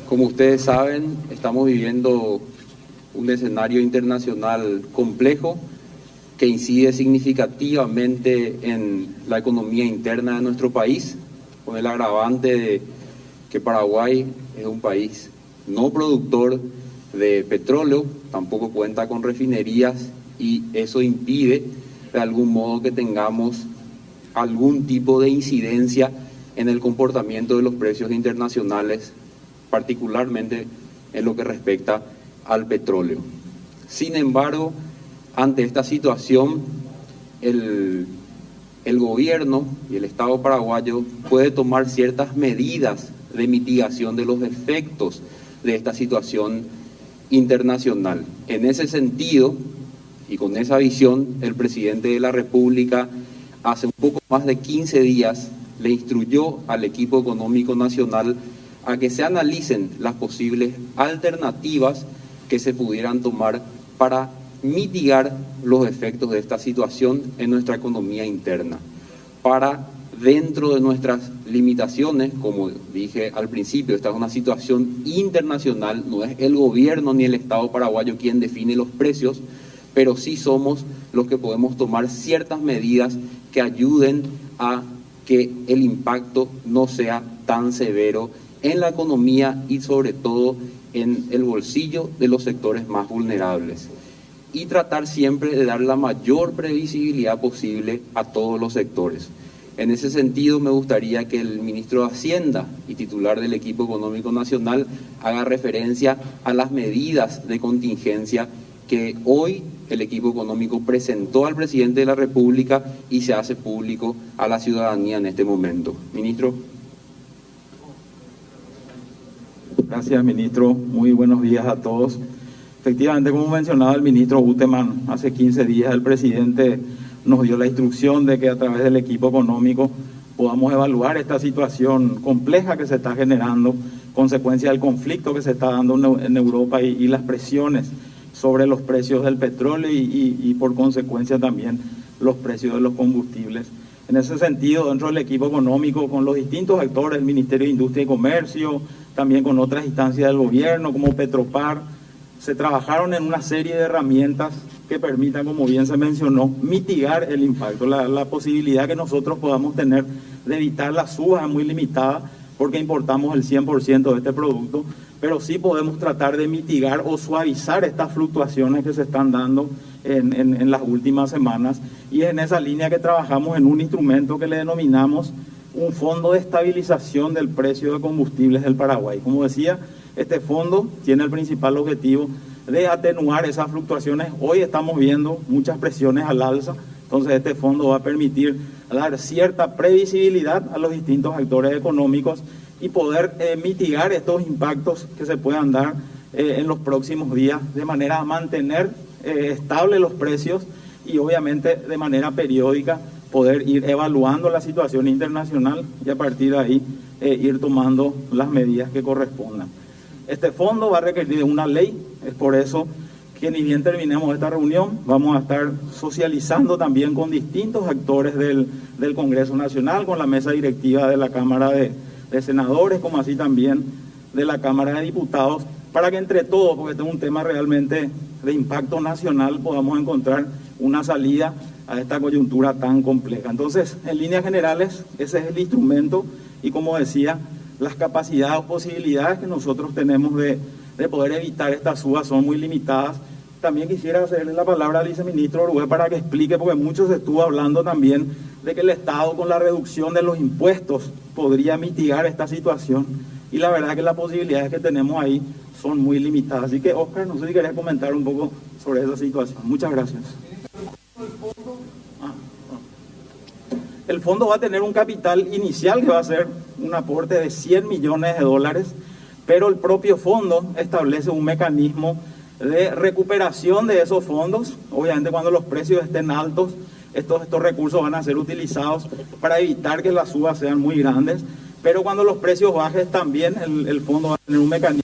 Como ustedes saben, estamos viviendo un escenario internacional complejo que incide significativamente en la economía interna de nuestro país, con el agravante de que Paraguay es un país no productor de petróleo, tampoco cuenta con refinerías y eso impide de algún modo que tengamos algún tipo de incidencia en el comportamiento de los precios internacionales, particularmente en lo que respecta al petróleo. Sin embargo, ante esta situación, el gobierno y el Estado paraguayo puede tomar ciertas medidas de mitigación de los efectos de esta situación internacional. En ese sentido, y con esa visión, el presidente de la República hace un poco más de 15 días le instruyó al equipo económico nacional a que se analicen las posibles alternativas que se pudieran tomar para mitigar los efectos de esta situación en nuestra economía interna, para, dentro de nuestras limitaciones, como dije al principio, esta es una situación internacional, no es el gobierno ni el Estado paraguayo quien define los precios, pero sí somos los que podemos tomar ciertas medidas que ayuden a que el impacto no sea tan severo en la economía y sobre todo en el bolsillo de los sectores más vulnerables. Y tratar siempre de dar la mayor previsibilidad posible a todos los sectores. En ese sentido, me gustaría que el ministro de Hacienda y titular del equipo económico nacional haga referencia a las medidas de contingencia que hoy el equipo económico presentó al presidente de la República y se hace público a la ciudadanía en este momento. Ministro. Gracias, ministro. Muy buenos días a todos. Efectivamente, como mencionaba el ministro Buteman, hace 15 días el presidente nos dio la instrucción de que a través del equipo económico podamos evaluar esta situación compleja que se está generando, consecuencia del conflicto que se está dando en Europa y las presiones sobre los precios del petróleo y por consecuencia también los precios de los combustibles. En ese sentido, dentro del equipo económico, con los distintos actores, el Ministerio de Industria y Comercio, también con otras instancias del gobierno como Petropar, se trabajaron en una serie de herramientas que permitan, como bien se mencionó, mitigar el impacto. La posibilidad que nosotros podamos tener de evitar la suba es muy limitada porque importamos el 100% de este producto, pero sí podemos tratar de mitigar o suavizar estas fluctuaciones que se están dando en las últimas semanas. Y es en esa línea que trabajamos en un instrumento que le denominamos un fondo de estabilización del precio de combustibles del Paraguay. Como decía, este fondo tiene el principal objetivo de atenuar esas fluctuaciones. Hoy estamos viendo muchas presiones al alza, entonces este fondo va a permitir dar cierta previsibilidad a los distintos actores económicos y poder mitigar estos impactos que se puedan dar en los próximos días, de manera a mantener estables los precios y obviamente de manera periódica poder ir evaluando la situación internacional y a partir de ahí ir tomando las medidas que correspondan. Este fondo va a requerir una ley, es por eso que ni bien terminemos esta reunión, vamos a estar socializando también con distintos actores del Congreso Nacional, con la mesa directiva de la Cámara de Senadores, como así también de la Cámara de Diputados, para que entre todos, porque este es un tema realmente de impacto nacional, podamos encontrar una salida a esta coyuntura tan compleja. Entonces, en líneas generales, ese es el instrumento y, como decía, las capacidades o posibilidades que nosotros tenemos de poder evitar estas subas son muy limitadas. También quisiera hacerle la palabra al viceministro Orué para que explique, porque mucho se estuvo hablando también de que el Estado con la reducción de los impuestos podría mitigar esta situación y la verdad que las posibilidades que tenemos ahí son muy limitadas. Así que, Oscar, no sé si querías comentar un poco sobre esa situación. Muchas gracias. El fondo va a tener un capital inicial que va a ser un aporte de 100 millones de dólares, pero el propio fondo establece un mecanismo de recuperación de esos fondos. Obviamente cuando los precios estén altos, estos recursos van a ser utilizados para evitar que las subas sean muy grandes, pero cuando los precios bajen también el fondo va a tener un mecanismo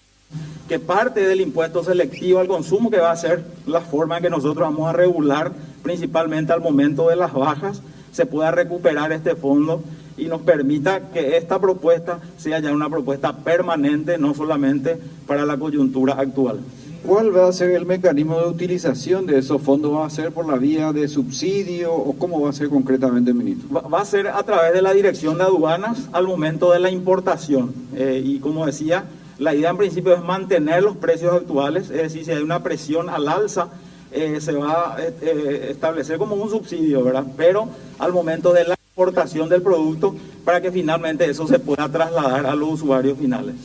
que parte del impuesto selectivo al consumo, que va a ser la forma en que nosotros vamos a regular principalmente al momento de las bajas, se pueda recuperar este fondo y nos permita que esta propuesta sea ya una propuesta permanente, no solamente para la coyuntura actual. ¿Cuál va a ser el mecanismo de utilización de esos fondos? ¿Va a ser por la vía de subsidio o cómo va a ser concretamente, ministro? Va a ser a través de la Dirección de Aduanas al momento de la importación. Y como decía, la idea en principio es mantener los precios actuales, es decir, si hay una presión al alza, se va a establecer como un subsidio, ¿verdad? Pero al momento de la importación del producto, para que finalmente eso se pueda trasladar a los usuarios finales.